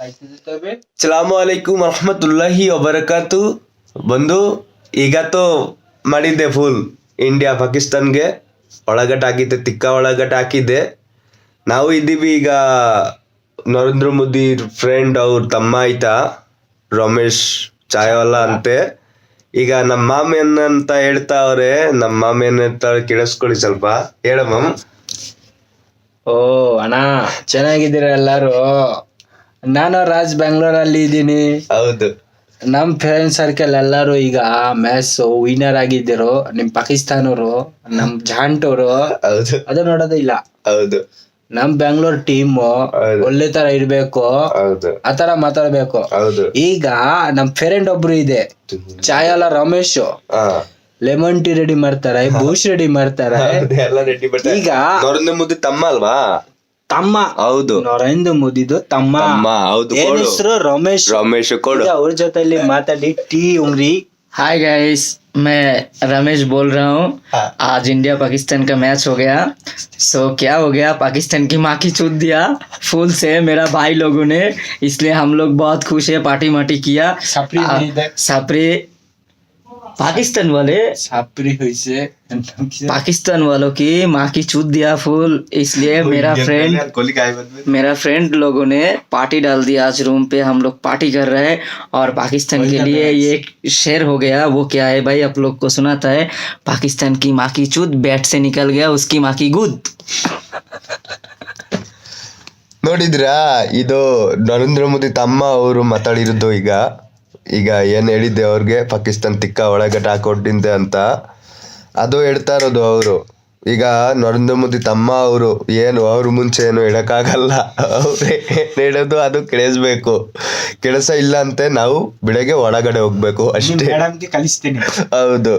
ಅಸ್ಸಲಾಮುಅಲೈಕುಂ ವರಹಮತುಲ್ಲಾಹಿ ವಬರಕಾತು. ಬಂದು ಈಗ ತೋ ಮಾಡಿದ್ದೆ ಫುಲ್ ಇಂಡಿಯಾ ಪಾಕಿಸ್ತಾನ್ಗೆ ಒಳಗಟ್ಟು ಹಾಕಿದ್ದೆ, ತಿಕ್ಕ ಒಳಗಟ್ಟು ಹಾಕಿದ್ದೆ. ನಾವು ಇದ್ದೀವಿ ಈಗ ನರೇಂದ್ರ ಮೋದಿ ಫ್ರೆಂಡ್ ಅವ್ರ ತಮ್ಮ ಆಯ್ತಾ ರಮೇಶ್ ಚಾಯವಾಲ ಅಂತೆ. ಈಗ ನಮ್ಮ ಮಾಮ ಏನಂತ ಹೇಳ್ತಾ ಅವ್ರೆ, ನಮ್ಮ ಮಾಮ ಏನಂತ ಕೇಳಿಸ್ಕೊಳ್ಳಿ ಸ್ವಲ್ಪ. ಹೇಳ ಮಾಮ್. ಓ ಅಣ್ಣ, ಚೆನ್ನಾಗಿದ್ದೀರ ಎಲ್ಲಾರು? ನಾನು ರಾಜ್ ಬೆಂಗಳೂರಲ್ಲಿ ಇದ್ದೀನಿ. ಹೌದು, ನಮ್ ಫ್ರೆಂಡ್ ಸರ್ಕಲ್ ಎಲ್ಲಾರು ಈಗ ಮ್ಯಾಚ್ ವಿನ್ನರ್ ಆಗಿದ್ದರು. ನಿಮ್ ಪಾಕಿಸ್ತಾನವ್ರು, ನಮ್ ಜಾಂಟವ್ರು ಹೌದು, ಅದು ನೋಡೋದೇ ಇಲ್ಲ. ಹೌದು, ನಮ್ ಬೆಂಗಳೂರು ಟೀಮ್ ಒಳ್ಳೆ ತರ ಇರ್ಬೇಕು, ಹೌದು, ಆತರ ಮಾತಾಡ್ಬೇಕು. ಹೌದು. ಈಗ ನಮ್ ಫ್ರೆಂಡ್ ಒಬ್ರು ಇದೆ, ಚಾಯಲ್ಲ ರಮೇಶ್. ಹಾ, ಲೆಮನ್ ಟೀ ರೆಡಿ ಮಾಡ್ತಾರೆ, ಬೂಸ್ಟ್ ರೆಡಿ ಮಾಡ್ತಾರೆ. ಎಲ್ಲ ರೆಡಿ. ಬಟ್ ಈಗ ನರೇಂದ್ರ ಮೋದಿ ತಮ್ಮ ಅಲ್ವಾ? ತಮ್ಮ. ಹೌದು, ನರೇಂದ್ರ ಮೋದಿದು ತಮ್ಮ. ಹೌದು. ಏನ್ ಹೆಸರು? ರಮೇಶ್ ಕೊಡು. ಅವ್ರ ಜೊತೆಲಿ ಮಾತಾಡಿ ಟೀ ಉಂಗ್ರಿ. हाय गाइस, मैं रमेश बोल रहा हूँ। आज इंडिया पाकिस्तान का मैच हो गया। सो क्या हो गया, पाकिस्तान की माँ की चूत दिया फुल से मेरा भाई लोगों ने, इसलिए हम लोग बहुत खुश है, पार्टी मार्टी किया। सापरी पाकिस्तान वाले पाकिस्तान वालों की माँ की चूत दिया फुल, इसलिए मेरा फ्रेंड लोगों ने पार्टी डाल दिया। आज रूम पे हम लोग पार्टी कर रहे हैं और पाकिस्तान के लिए ये शेर हो गया। वो क्या है भाई, आप लोग को सुनाता है। पाकिस्तान की माँ की चूत बैट से निकल गया उसकी माँ की गुद। ನೋಡಿದ್ರಾ, ಇದು ನರೇಂದ್ರ ಮೋದಿ ತಮ್ಮ ಅವರು ಮಾತಾಡಿರೋದು. ಈಗ ಏನ್ ಹೇಳಿದ್ದೆ ಅವ್ರಿಗೆ, ಪಾಕಿಸ್ತಾನ್ ತಿಕ್ಕ ಒಳಗಟ್ಟು ಹಾಕೊಟ್ಟಿಂತೆ ಅಂತ, ಅದು ಹೇಳ್ತಾ ಇರೋದು ಅವರು. ಈಗ ನರೇಂದ್ರ ಮೋದಿ ತಮ್ಮ ಅವರು ಏನು, ಅವ್ರ ಮುಂಚೆ ಏನು ಹೇಳಕ್ಕಾಗಲ್ಲ. ಅವ್ರೇ ಹೇಳೋದು ಅದು ಕೇಳಿಸ್ಬೇಕು. ಕೆಲಸ ಇಲ್ಲ ಅಂತೆ, ನಾವು ಬೆಳಗ್ಗೆ ಒಳಗಡೆ ಹೋಗ್ಬೇಕು ಅಷ್ಟೇ. ಕಲಿಸ್ತೀನಿ. ಹೌದು.